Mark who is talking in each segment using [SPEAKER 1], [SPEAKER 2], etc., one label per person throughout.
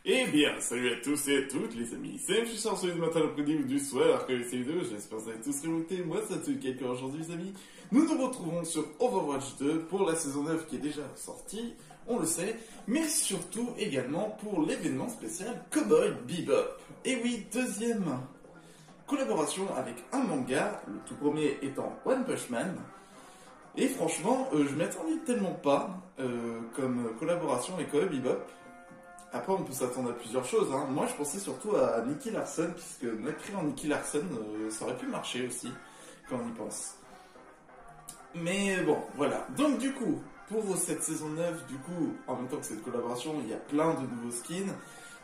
[SPEAKER 1] Eh bien, salut à tous et à toutes les amis, c'est M. Charles du matin, l'après-midi ou du soir que les vidéos, j'espère que vous avez tous révolté, moi ça tue quelqu'un aujourd'hui les amis. Nous nous retrouvons sur Overwatch 2 pour la saison 9 qui est déjà sortie, on le sait, mais surtout également pour l'événement spécial Cowboy Bebop. Et oui, deuxième collaboration avec un manga, le tout premier étant One Punch Man. Et franchement, je m'attendais tellement pas comme collaboration avec Cowboy Bebop. Après, on peut s'attendre à plusieurs choses. Hein. Moi, je pensais surtout à Nicky Larson, puisque m'écrire en Nicky Larson, ça aurait pu marcher aussi, quand on y pense. Mais bon, voilà. Donc, du coup, pour cette saison 9, du coup, en même temps que cette collaboration, il y a plein de nouveaux skins.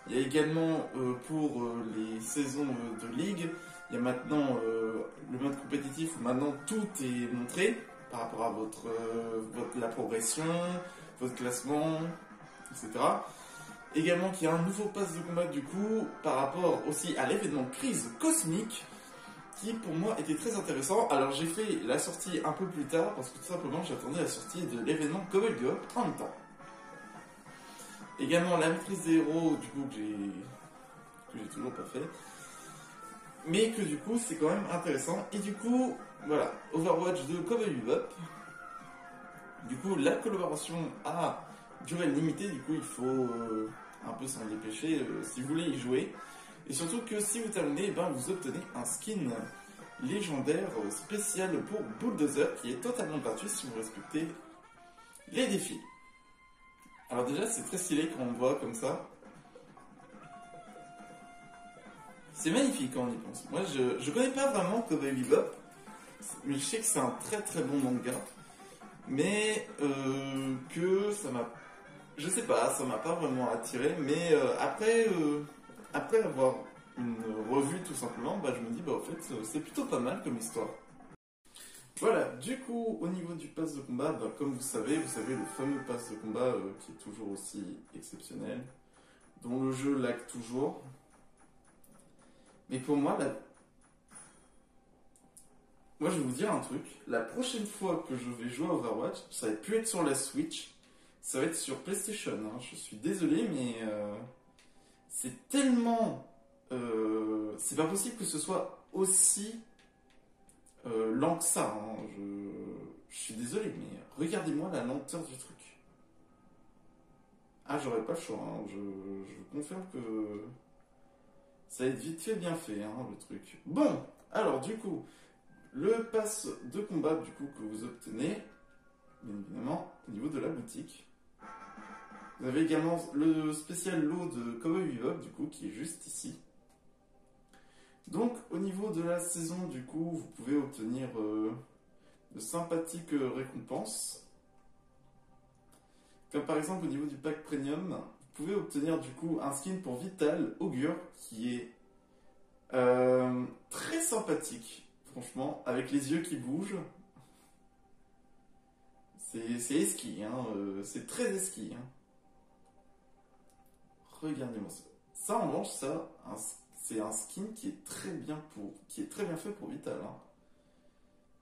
[SPEAKER 1] Il y a également, pour les saisons de ligue, il y a maintenant le mode compétitif où maintenant tout est montré par rapport à la progression, votre classement, etc. Également qu'il y a un nouveau pass de combat du coup par rapport aussi à l'événement crise cosmique qui pour moi était très intéressant. Alors j'ai fait la sortie un peu plus tard parce que tout simplement j'attendais la sortie de l'événement Cowboy Bebop en même temps. Également la maîtrise des héros du coup que j'ai toujours pas fait. Mais que du coup c'est quand même intéressant. Et du coup voilà, Overwatch 2 Cowboy Bebop. Du coup la collaboration a durée limitée, du coup il faut un peu s'en dépêcher si vous voulez y jouer. Et surtout que si vous terminez, ben, vous obtenez un skin légendaire spécial pour Bulldozer qui est totalement gratuit si vous respectez les défis. Alors déjà c'est très stylé quand on le voit comme ça. C'est magnifique quand on y pense. Moi je connais pas vraiment Cowboy Bebop, mais je sais que c'est un très très bon manga. Mais que ça m'a... Je sais pas, ça m'a pas vraiment attiré, mais après avoir une revue tout simplement, bah, je me dis, bah en fait, c'est plutôt pas mal comme histoire. Voilà, du coup, au niveau du pass de combat, bah, comme vous savez le fameux pass de combat qui est toujours aussi exceptionnel, dont le jeu lag toujours. Mais pour moi, moi, je vais vous dire un truc. La prochaine fois que je vais jouer à Overwatch, ça va plus être sur la Switch, ça va être sur PlayStation. Hein. Je suis désolé, mais c'est tellement... c'est pas possible que ce soit aussi lent que ça. Hein. Je suis désolé, mais regardez-moi la lenteur du truc. Ah, j'aurais pas le choix. Hein. Je confirme que ça va être vite fait, bien fait, hein, le truc. Bon, alors du coup... Le pass de combat du coup que vous obtenez, bien évidemment, au niveau de la boutique. Vous avez également le spécial lot de Cowboy Bebop du coup qui est juste ici. Donc au niveau de la saison du coup, vous pouvez obtenir de sympathiques récompenses. Comme par exemple au niveau du pack premium, vous pouvez obtenir du coup un skin pour Vital Augure qui est très sympathique. Franchement, avec les yeux qui bougent, c'est esqui, hein, c'est très esqui. Hein. Regardez-moi ça. Ça, en revanche, c'est un skin qui est très bien fait pour Vital. Hein.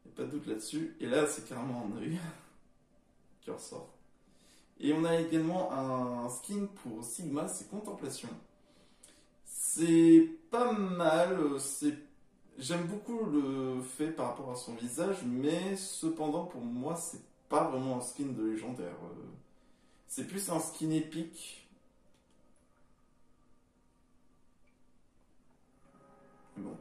[SPEAKER 1] Y a pas de doute là-dessus. Et là, c'est carrément un œil qui ressort. Et on a également un skin pour Sigma, c'est Contemplation. C'est pas mal, J'aime beaucoup le fait par rapport à son visage, mais cependant pour moi c'est pas vraiment un skin de légendaire. C'est plus un skin épique. Bon.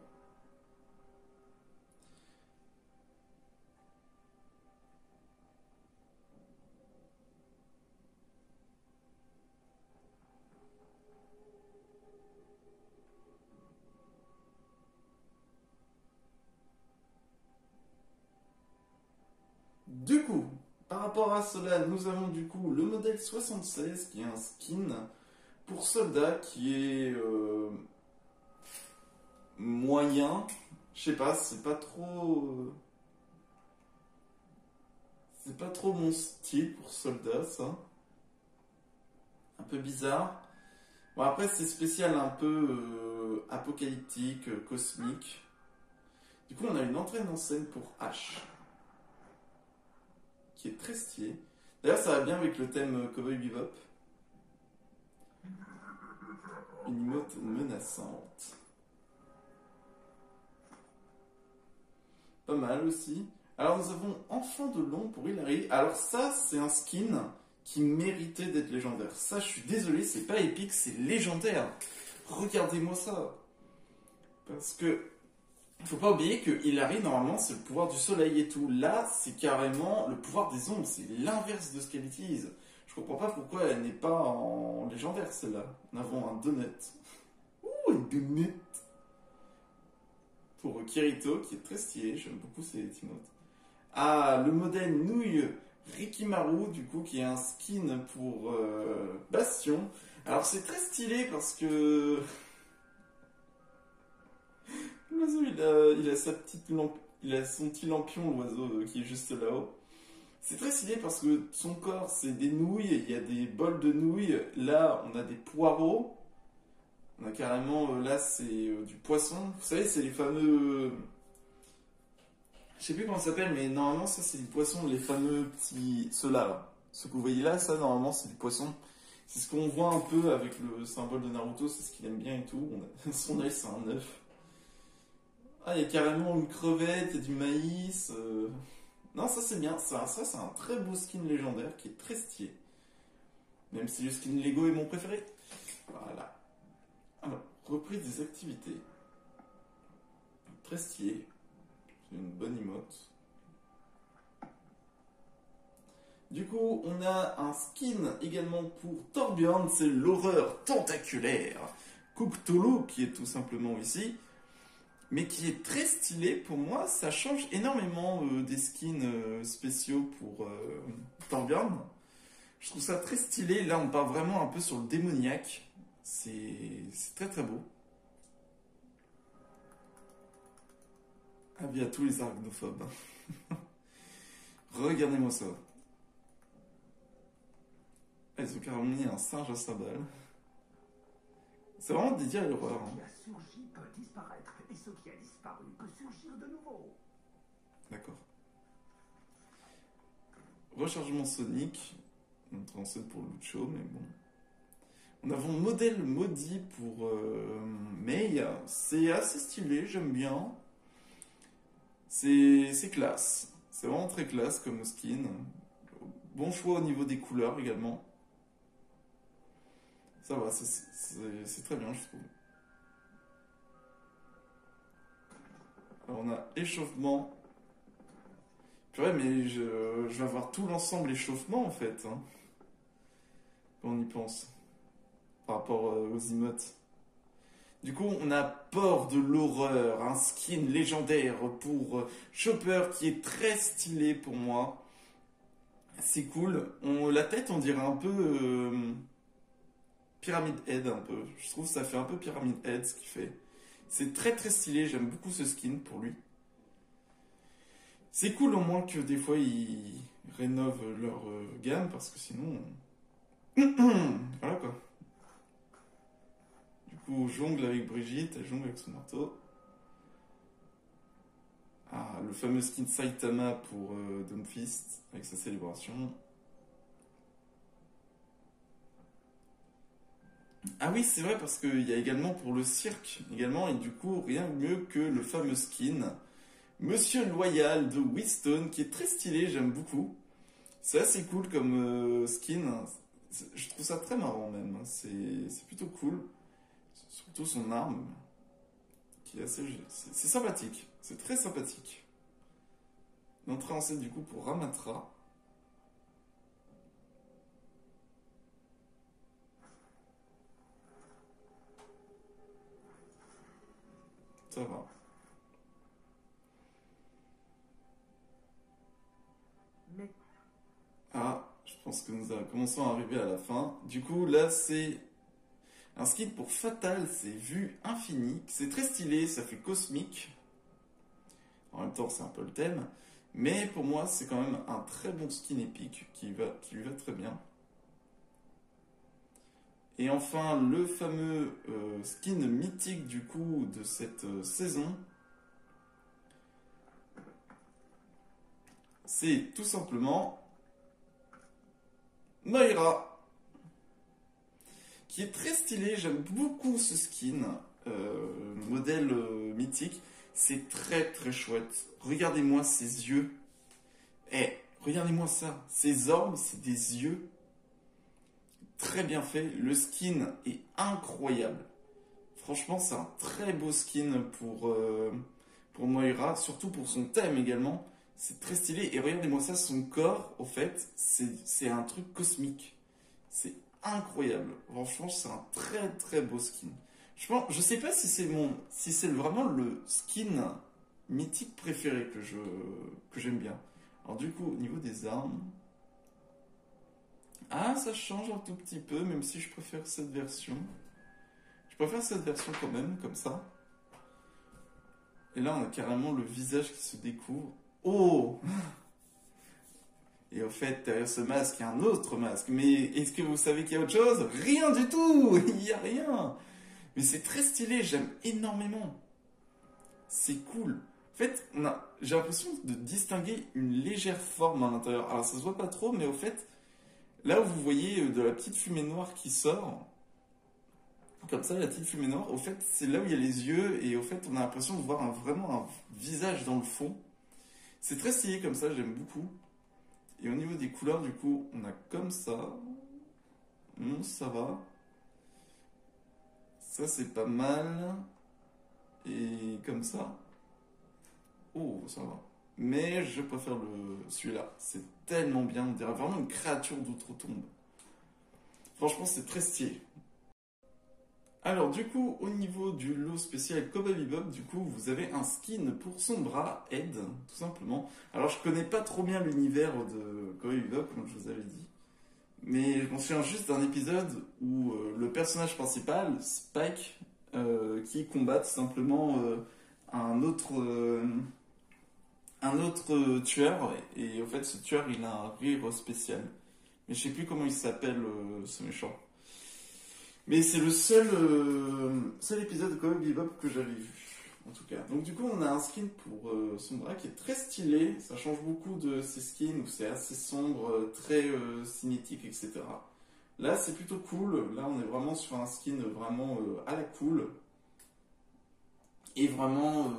[SPEAKER 1] Du coup, par rapport à cela, nous avons du coup le modèle 76 qui est un skin pour soldat qui est moyen. Je sais pas, c'est pas trop mon style pour soldat ça. Un peu bizarre. Bon après c'est spécial un peu apocalyptique, cosmique. Du coup on a une entrée en scène pour H. Qui est très stylé. D'ailleurs, ça va bien avec le thème Cowboy Bebop. Une emote menaçante. Pas mal aussi. Alors nous avons Enfant de Long pour Hilary. Alors ça, c'est un skin qui méritait d'être légendaire. Ça, je suis désolé, c'est pas épique, c'est légendaire. Regardez-moi ça. Parce que faut pas oublier que Hilary, normalement, c'est le pouvoir du soleil et tout. Là, c'est carrément le pouvoir des ombres. C'est l'inverse de ce qu'elle utilise. Je comprends pas pourquoi elle n'est pas en légendaire, celle-là. Nous avons un donut. Ouh, un donut. Pour Kirito, qui est très stylé. J'aime beaucoup ces emotes. Ah, le modèle nouille Rikimaru, du coup, qui est un skin pour Bastion. Alors, c'est très stylé parce que l'oiseau, il a sa petite lampe, il a son petit lampion, l'oiseau, qui est juste là-haut. C'est très stylé parce que son corps, c'est des nouilles, il y a des bols de nouilles. Là, on a des poireaux. On a carrément, là, c'est du poisson. Vous savez, c'est les fameux... Je sais plus comment ça s'appelle, mais normalement, ça, c'est du poisson, les fameux petits... Ceux-là, là. Ce que vous voyez là, ça, normalement, c'est du poisson. C'est ce qu'on voit un peu avec le symbole de Naruto, c'est ce qu'il aime bien et tout. Son œil, c'est un œuf. Ah, il y a carrément une crevette, il y a du maïs. Non, ça c'est bien. Ça c'est un très beau skin légendaire qui est très stylé. Même si le skin Lego est mon préféré. Voilà. Alors, reprise des activités. Très stylé. C'est une bonne emote. Du coup, on a un skin également pour Torbjorn, c'est l'horreur tentaculaire. Cthulhu qui est tout simplement ici. Mais qui est très stylé pour moi, ça change énormément des skins spéciaux pour Torbjorn. Je trouve ça très stylé, là on part vraiment un peu sur le démoniaque, c'est très très beau. Avis à tous les arachnophobes. Regardez-moi ça. Ils ont carrément mis un singe à cymbale. C'est vraiment dédié à l'horreur.
[SPEAKER 2] Ce qui a surgi peut disparaître, et ce qui a disparu peut surgir de nouveau.
[SPEAKER 1] D'accord. Rechargement sonique. Notre ancêtre pour Lucho, mais bon. On a un modèle maudit pour Mei. C'est assez stylé, j'aime bien. C'est classe. C'est vraiment très classe comme skin. Bon choix au niveau des couleurs également. Ça va, c'est très bien, je trouve. Alors on a échauffement. Purée, mais je vais avoir tout l'ensemble échauffement en fait. Hein, quand on y pense. Par rapport aux emotes. Du coup, on a Port de l'horreur, un skin légendaire pour Chopper qui est très stylé pour moi. C'est cool. La tête, on dirait un peu Pyramid Head un peu. Je trouve que ça fait un peu Pyramid Head ce qu'il fait. C'est très très stylé, j'aime beaucoup ce skin pour lui. C'est cool au moins que des fois ils rénovent leur gamme parce que sinon... voilà quoi. Du coup, jongle avec Brigitte, elle jongle avec son marteau. Ah, le fameux skin Saitama pour Dawnfist avec sa célébration. Ah oui, c'est vrai parce qu'il y a également pour le cirque également, et du coup, rien de mieux que le fameux skin Monsieur Loyal de Winston, qui est très stylé, j'aime beaucoup. C'est assez cool comme skin. Je trouve ça très marrant même. C'est plutôt cool. Surtout son arme, qui est assez... C'est sympathique. C'est très sympathique. L'entrée en scène du coup pour Ramatra. Ça va.
[SPEAKER 2] Mais
[SPEAKER 1] Ah, je pense que nous commençons à arriver à la fin. Du coup, là, c'est un skin pour Fatal, c'est vue infinie. C'est très stylé, ça fait cosmique. En même temps, c'est un peu le thème. Mais pour moi, c'est quand même un très bon skin épique qui lui va très bien. Et enfin, le fameux skin mythique du coup de cette saison. C'est tout simplement Moira, qui est très stylé. J'aime beaucoup ce skin, modèle mythique. C'est très très chouette. Regardez-moi ses yeux. Eh, regardez-moi ça. Ses orbes, c'est des yeux. Très bien fait. Le skin est incroyable. Franchement, c'est un très beau skin pour Moira, surtout pour son thème également. C'est très stylé. Et regardez-moi ça, son corps, au fait, c'est un truc cosmique. C'est incroyable. Franchement, c'est un très très beau skin. Je sais pas si c'est vraiment le skin mythique préféré que j'aime bien. Alors du coup, au niveau des armes, ah, ça change un tout petit peu, même si je préfère cette version. Je préfère cette version quand même, comme ça. Et là, on a carrément le visage qui se découvre. Oh! Et au fait, derrière ce masque, il y a un autre masque. Mais est-ce que vous savez qu'il y a autre chose? Rien du tout! Il n'y a rien! Mais c'est très stylé, j'aime énormément. C'est cool. En fait, j'ai l'impression de distinguer une légère forme à l'intérieur. Alors, ça se voit pas trop, mais au fait, là où vous voyez de la petite fumée noire qui sort, comme ça, la petite fumée noire, au fait, c'est là où il y a les yeux, et au fait, on a l'impression de voir vraiment un visage dans le fond. C'est très stylé comme ça, j'aime beaucoup. Et au niveau des couleurs, du coup, on a comme ça. Ça va. Ça, c'est pas mal. Et comme ça. Oh, ça va. Mais je préfère celui-là. C'est tellement bien, on dirait vraiment une créature d'outre-tombe. Franchement, c'est très stylé. Alors du coup, au niveau du lot spécial Cowboy Bebop, du coup, vous avez un skin pour son bras, Ed, tout simplement. Alors je connais pas trop bien l'univers de Cowboy Bebop, comme je vous avais dit. Mais je m'en souviens juste d'un épisode où le personnage principal, Spike, qui combat tout simplement un autre tueur. Et au fait, ce tueur, il a un rire spécial. Mais je sais plus comment il s'appelle, ce méchant. Mais c'est le seul épisode de Cowboy Bebop que j'avais vu, en tout cas. Donc du coup, on a un skin pour son bras qui est très stylé. Ça change beaucoup de ces skins où c'est assez sombre, très cinétique, etc. Là, c'est plutôt cool. Là, on est vraiment sur un skin vraiment à la cool. Et vraiment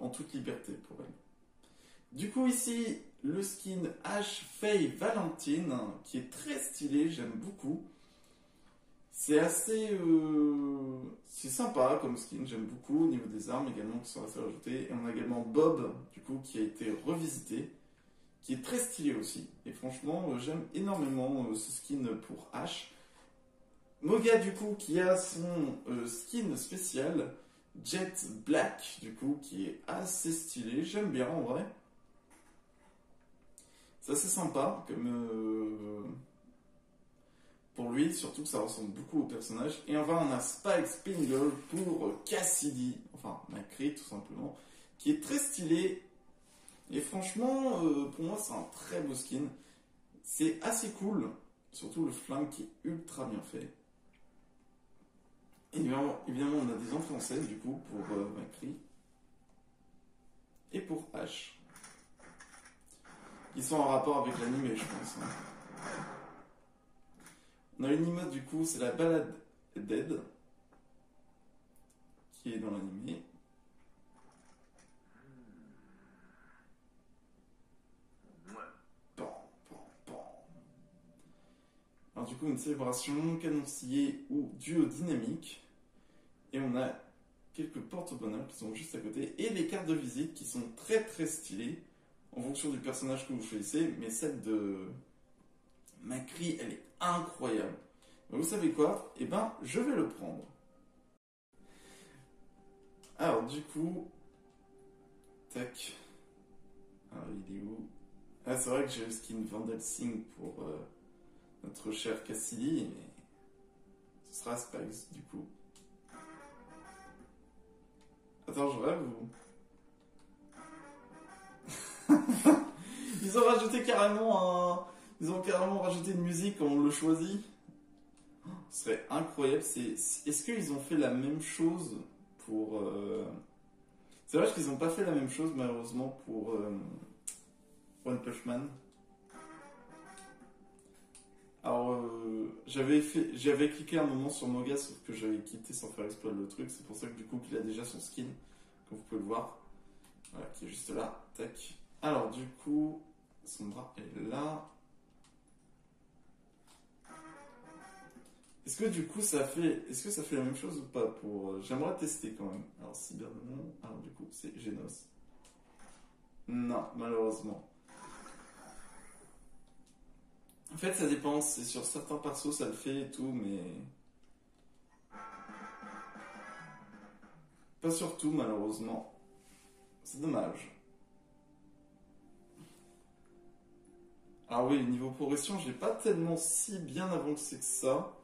[SPEAKER 1] en toute liberté pour elle. Du coup, ici, le skin Ash Faye Valentine, qui est très stylé, j'aime beaucoup. C'est assez... c'est sympa comme skin, j'aime beaucoup, au niveau des armes également qui sont assez rajoutées. Et on a également Bob, du coup, qui a été revisité, qui est très stylé aussi. Et franchement, j'aime énormément ce skin pour Ash. Moga, du coup, qui a son skin spécial, Jet Black, du coup, qui est assez stylé. J'aime bien, en vrai. C'est assez sympa, comme... pour lui, surtout que ça ressemble beaucoup au personnage. Et enfin, on a Spike Spingle pour Cassidy, enfin McCree tout simplement, qui est très stylé. Et franchement, pour moi, c'est un très beau skin. C'est assez cool, surtout le flingue qui est ultra bien fait. Et évidemment, on a des entrées en scène du coup pour McCree et pour Ash. Ils sont en rapport avec l'anime, je pense. Hein. On a une emote du coup, c'est la balade d'Ed qui est dans l'animé. Alors du coup, une célébration, canoncier ou duo dynamique. Et on a quelques porte-bonheur qui sont juste à côté. Et des cartes de visite qui sont très très stylées en fonction du personnage que vous choisissez. Mais celle de McCree, elle est incroyable. Mais vous savez quoi? Eh ben, je vais le prendre. Alors du coup... Tac. Alors il est où? Ah, c'est vrai que j'ai le skin Van Helsing pour notre cher Cassidy, mais ce sera Spikes du coup. Attends, je rêve ou... Ils ont rajouté carrément Ils ont carrément rajouté une musique quand on le choisit. Ce serait incroyable. Est-ce qu'ils ont fait la même chose pour... C'est vrai qu'ils n'ont pas fait la même chose malheureusement pour One Punch Man. Alors, J'avais cliqué un moment sur Moga, sauf que j'avais quitté sans faire exprès le truc. C'est pour ça que du coup qu'il a déjà son skin, comme vous pouvez le voir. Voilà, qui est juste là. Tac. Alors du coup, son bras est là. Est-ce que du coup ça fait la même chose ou pas pour j'aimerais tester quand même. Alors Cyberdemon, alors du coup c'est Genos. Non, malheureusement. En fait, ça dépend. C'est sur certains persos, ça le fait et tout, mais pas sur tout, malheureusement. C'est dommage. Alors oui, niveau progression, j'ai pas tellement si bien avancé que ça.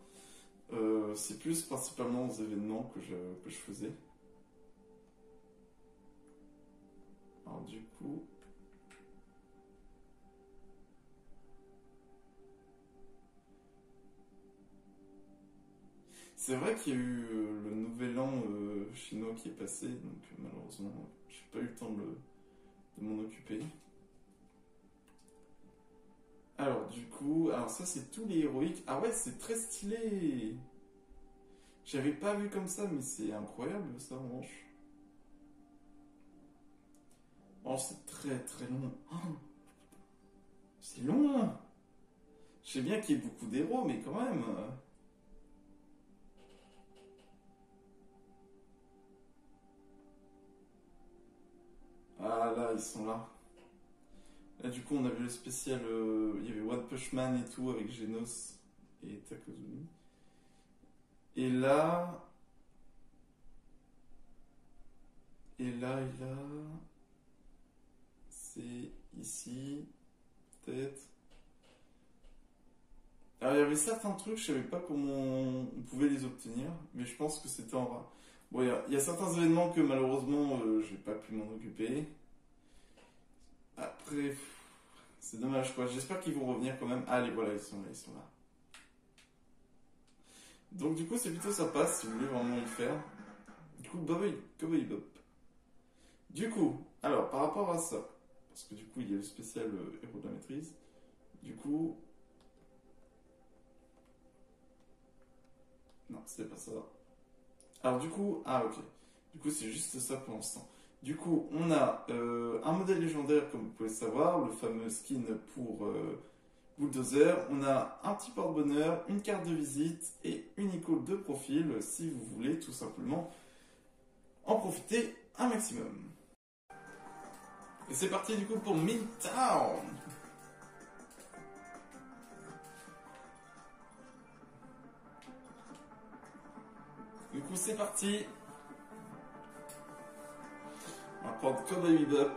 [SPEAKER 1] C'est plus principalement aux événements que je faisais. Alors du coup... C'est vrai qu'il y a eu le nouvel an chinois qui est passé, donc malheureusement, j'ai pas eu le temps de m'en occuper. Alors du coup, alors ça c'est tous les héroïques. Ah ouais, c'est très stylé. J'avais pas vu comme ça, mais c'est incroyable ça en revanche. Oh, c'est très très long. Oh, c'est long. Je sais bien qu'il y ait beaucoup d'héros, mais quand même. Ah là, ils sont là. Là, du coup, on avait le spécial. Il y avait One Punch Man et tout avec Genos et Takozumi. Et là. C'est ici. Peut-être. Alors, il y avait certains trucs, je savais pas comment on pouvait les obtenir, mais je pense que c'était en rare. Bon, il y a certains événements que malheureusement, j'ai pas pu m'en occuper. Après, c'est dommage quoi. J'espère qu'ils vont revenir quand même. Allez, voilà, ils sont là, ils sont là. Donc, du coup, c'est plutôt sympa si vous voulez vraiment y faire. Du coup, Cowboy Bop. Du coup, alors, par rapport à ça, parce que du coup, il y a le spécial héros de la maîtrise. Du coup. Non, c'était pas ça. Alors, du coup, ah, ok. Du coup, c'est juste ça pour l'instant. Du coup, on a un modèle légendaire, comme vous pouvez le savoir, le fameux skin pour Bulldozer. On a un petit porte-bonheur, une carte de visite et une icône de profil, si vous voulez tout simplement en profiter un maximum. Et c'est parti du coup pour Midtown. Du coup, c'est parti. On va prendre Cowboy Bebop.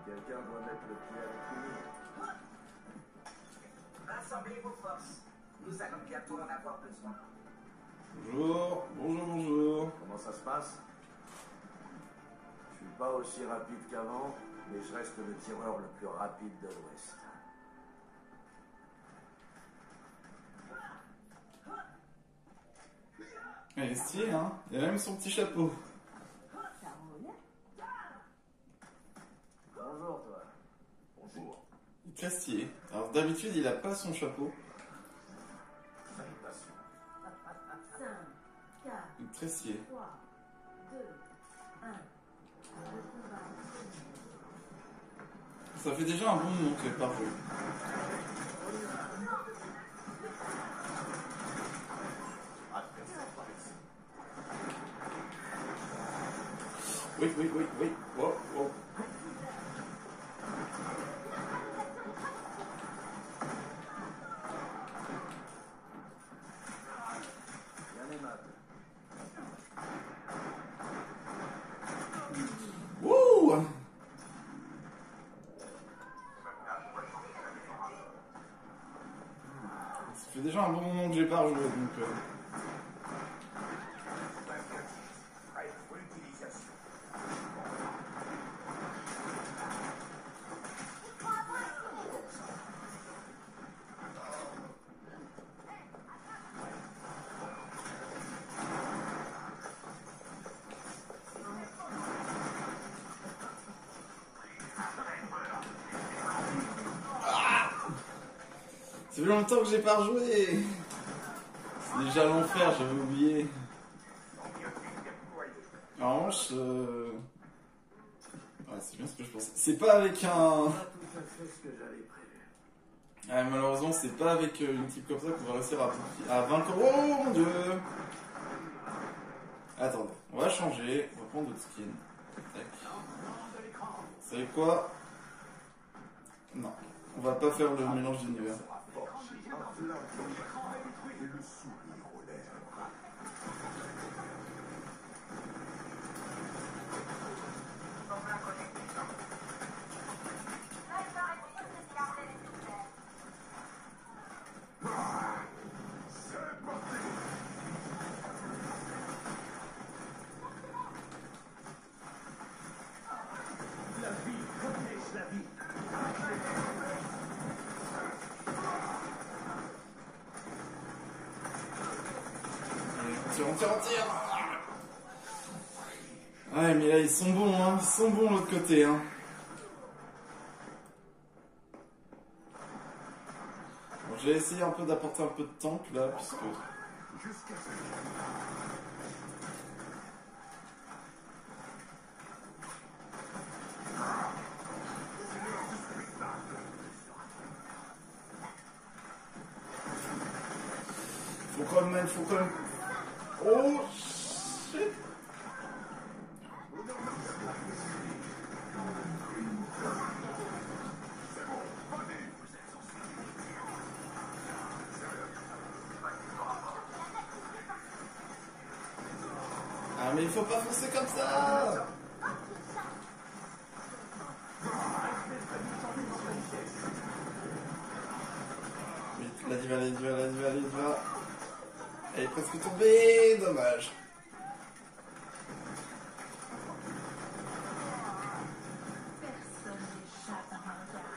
[SPEAKER 2] Quelqu'un doit mettre le pied avec lui. Rassemblez vos forces. Nous allons bientôt en avoir besoin.
[SPEAKER 1] Bonjour.
[SPEAKER 3] Comment ça se passe? Je suis pas aussi rapide qu'avant, mais je reste le tireur le plus rapide de l'Ouest.
[SPEAKER 1] Elle est stylée, hein. Il a même son petit chapeau.
[SPEAKER 3] Bonjour, toi. Bonjour.
[SPEAKER 1] Il est très stylé. Alors d'habitude, il a pas son chapeau.
[SPEAKER 3] Salutations.
[SPEAKER 4] 5, 4,
[SPEAKER 1] Il est très stylé.
[SPEAKER 4] 3, 2, 1.
[SPEAKER 1] Ça fait déjà un bon moment que je l'ai pas joué. Oui. Oh.
[SPEAKER 3] Bien aimable.
[SPEAKER 1] Wouh! Ça fait déjà un bon moment que j'ai pas rejoué, donc... Ça fait longtemps que j'ai pas rejoué. C'est déjà l'enfer, j'avais oublié. En revanche, ouais, c'est bien ce que je pensais. C'est pas avec un...
[SPEAKER 3] Pas tout à fait ce que j'avais prévu.
[SPEAKER 1] Ah, malheureusement, c'est pas avec une type comme ça qu'on va réussir à vaincre. Oh mon dieu! Attendez, on va changer. On va prendre d'autres skins. Tac. Vous savez quoi? Non, on va pas faire le mélange d'univers. On tire. Ouais, mais là, ils sont bons, hein. Ils sont bons de l'autre côté, hein. Bon, j'ai essayé un peu d'apporter un peu de tank, là, puisque... Faut quand même... Oh shit! Ah mais il faut pas foncer comme ça! Vite, la diva. Elle est presque tombée, dommage.
[SPEAKER 4] Personne n'échappe à mon regard.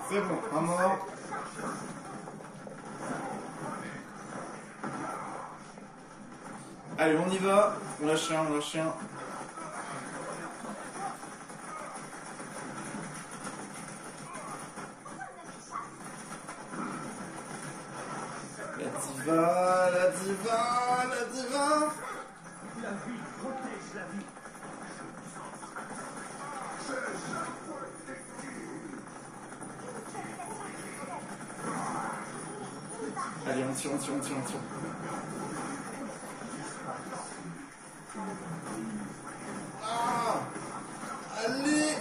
[SPEAKER 1] C'est bon, un mort. Allez, on y va. On lâche un. La diva.
[SPEAKER 3] La vie protège la vie.
[SPEAKER 1] Allez, on tire. Ah! Allez!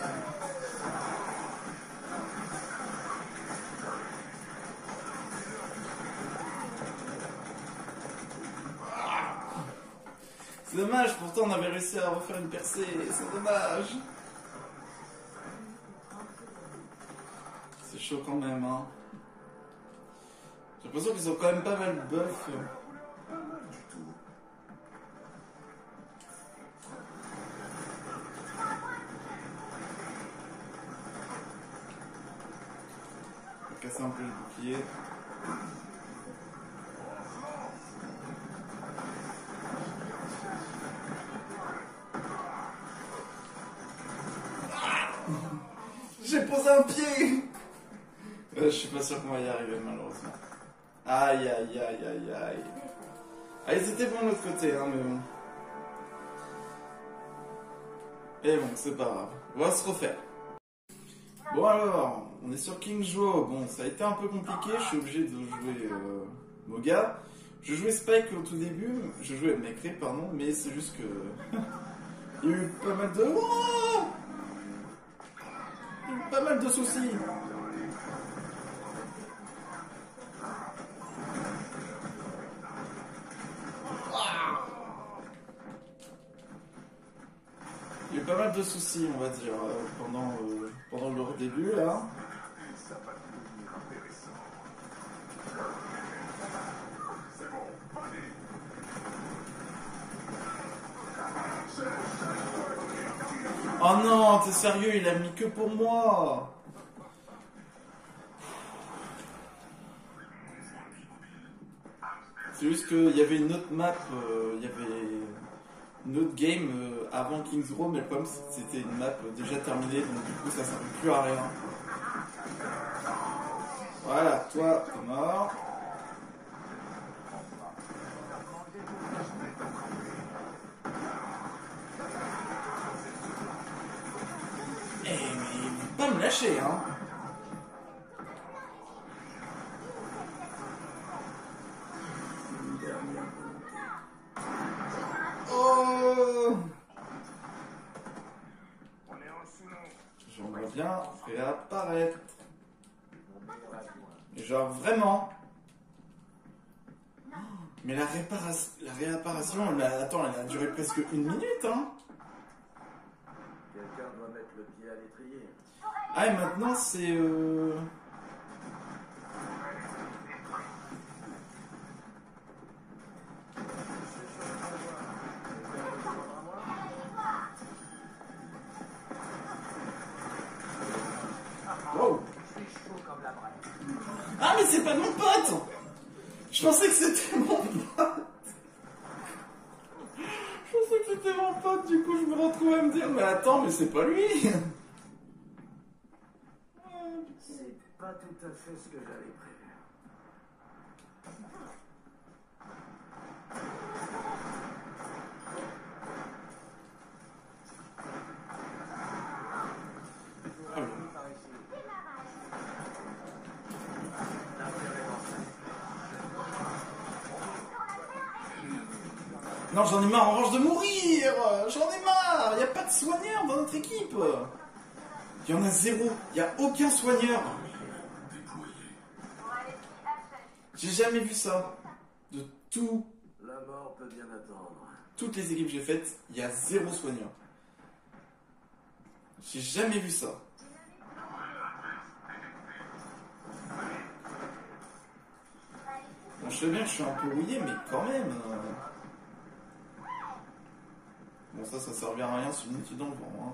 [SPEAKER 1] C'est dommage, pourtant on avait réussi à refaire une percée, c'est dommage. C'est chaud quand même, hein. J'ai l'impression qu'ils ont quand même pas mal de buff. Casser un peu le bouclier. J'ai posé un pied. Je suis pas sûr qu'on va y arriver malheureusement. Aïe. Ah, ils étaient bons de l'autre côté, hein, mais bon. Et bon, c'est pas grave. On va se refaire. Bon alors, on est sur King Joe. Bon, ça a été un peu compliqué, je suis obligé de jouer Moga. Je jouais Spike au tout début, je jouais McCree, pardon, mais c'est juste que... Il y a eu pas mal de... Oh, il y a eu pas mal de soucis. Il y a eu pas mal de soucis, on va dire, pendant leur début, là. Oh non, t'es sérieux, il a mis que pour moi. C'est juste qu'il y avait une autre map, il y avait une autre game avant King's Row, mais le problème c'est que c'était une map déjà terminée, donc du coup ça servait plus à rien. Voilà, toi, t'es mort. Eh, mais il veut pas me lâcher, hein. Oh! J'aimerais bien réapparaître. Genre vraiment. Mais la réapparition, attends, elle a duré presque 1 minute, hein.
[SPEAKER 3] Quelqu'un doit mettre le pied à l'étrier.
[SPEAKER 1] Ah, et maintenant c'est wow. Ah, mais c'est pas mon pote! Je pensais que c'était mon pote! Je pensais que c'était mon pote, du coup je me retrouve à me dire, mais attends, mais c'est pas lui!
[SPEAKER 3] C'est pas tout à fait ce que j'avais prévu.
[SPEAKER 1] Non, j'en ai marre en revanche de mourir! J'en ai marre! Y a pas de soigneur dans notre équipe! Il y en a zéro, y a aucun soigneur! J'ai jamais vu ça. De
[SPEAKER 3] La mort peut bien attendre.
[SPEAKER 1] toutes les équipes que j'ai faites, y a zéro soigneur. J'ai jamais vu ça. Bon, je sais bien que je suis un peu rouillé, mais quand même. Bon, ça servira à rien, c'est inutile dans le vent. Hein.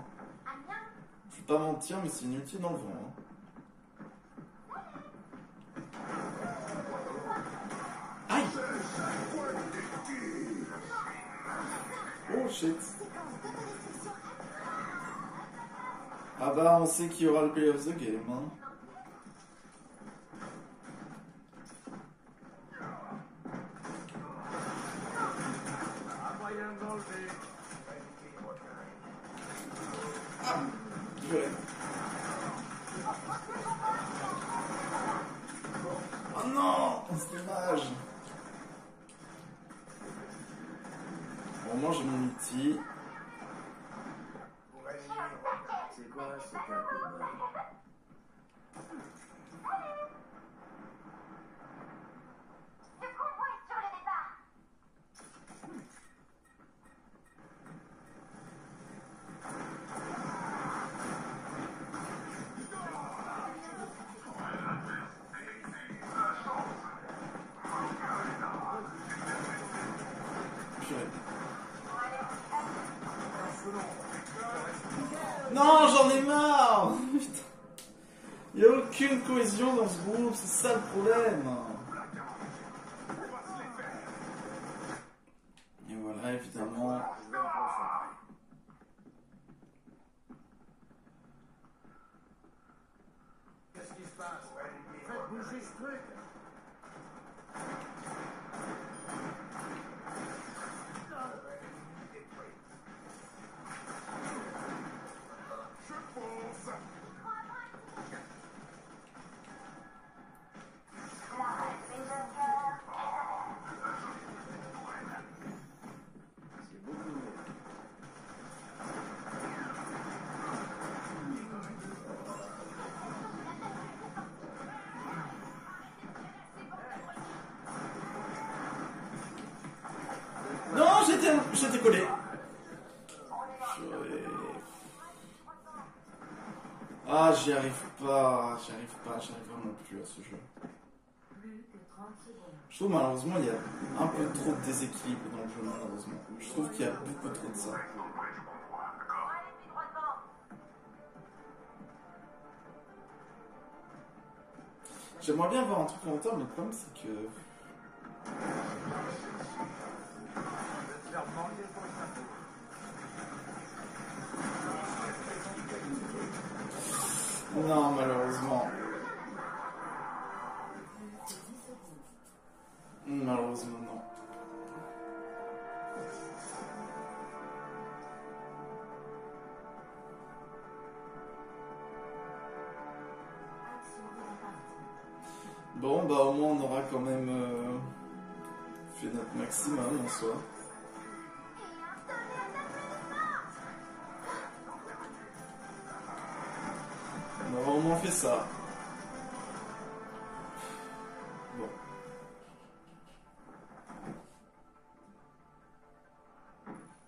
[SPEAKER 1] Je vais pas mentir, mais c'est inutile dans le vent. Hein. Aïe! Oh shit! Ah bah, on sait qui aura le play of the game. Hein. Ah, purée. Oh non, c'est dommage. Bon, moi j'ai mon outil.
[SPEAKER 3] C'est quoi? C'était un peu de mal.
[SPEAKER 1] Non, j'en ai marre. Putain. Il n'y a aucune cohésion dans ce groupe, c'est ça le problème. Et voilà, évidemment.
[SPEAKER 3] Je vais me concentrer. Qu'est-ce qui se passe? Faites bouger ce truc. C'est beaucoup mieux.
[SPEAKER 1] Non, j'étais collé. Ah, j'y arrive pas, j'arrive vraiment plus à ce jeu. Je trouve malheureusement il y a un peu trop de déséquilibre dans le jeu, malheureusement. Je trouve qu'il y a beaucoup trop de ça. J'aimerais bien avoir un truc en hauteur, mais le problème c'est que
[SPEAKER 3] vais te faire manger ton chapeau.
[SPEAKER 1] Non, malheureusement. Malheureusement, non. Bon, bah au moins on aura quand même fait notre maximum en soi. On aura au moins fait ça. Bon.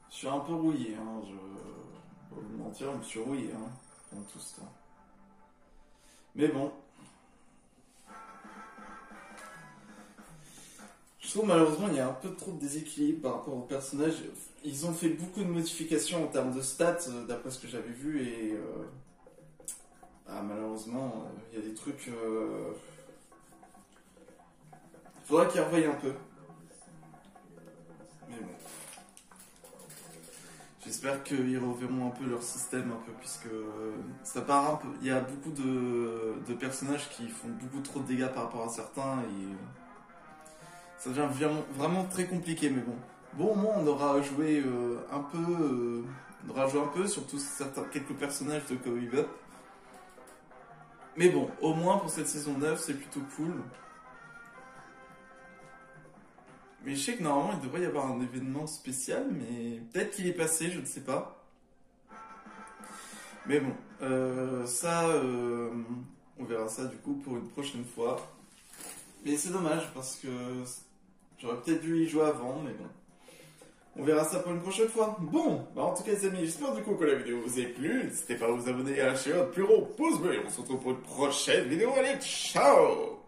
[SPEAKER 1] Je suis un peu rouillé, hein, je vais pas vous mentir, je me suis rouillé hein, pendant tout ce temps. Mais bon. Je trouve malheureusement il y a un peu trop de déséquilibre par rapport aux personnages. Ils ont fait beaucoup de modifications en termes de stats, d'après ce que j'avais vu, et malheureusement il y a des trucs. Faudra qu'ils revoient un peu. Mais bon. J'espère qu'ils reverront un peu leur système un peu, puisque ça part un peu. Il y a beaucoup de personnages qui font beaucoup trop de dégâts par rapport à certains et ça devient vraiment très compliqué, mais bon. Bon, au moins on aura joué un peu, on aura joué un peu, surtout quelques personnages de Cowboy Bebop. Mais bon, au moins pour cette saison 9, c'est plutôt cool. Mais je sais que normalement il devrait y avoir un événement spécial, mais peut-être qu'il est passé, je ne sais pas. Mais bon, on verra ça du coup pour une prochaine fois. Mais c'est dommage parce que j'aurais peut-être dû y jouer avant, mais bon. On verra ça pour une prochaine fois. Bon, bah en tout cas les amis, j'espère du coup que la vidéo vous a plu. N'hésitez pas à vous abonner et à lâcher votre plus gros pouce bleu. Et on se retrouve pour une prochaine vidéo. Allez, ciao!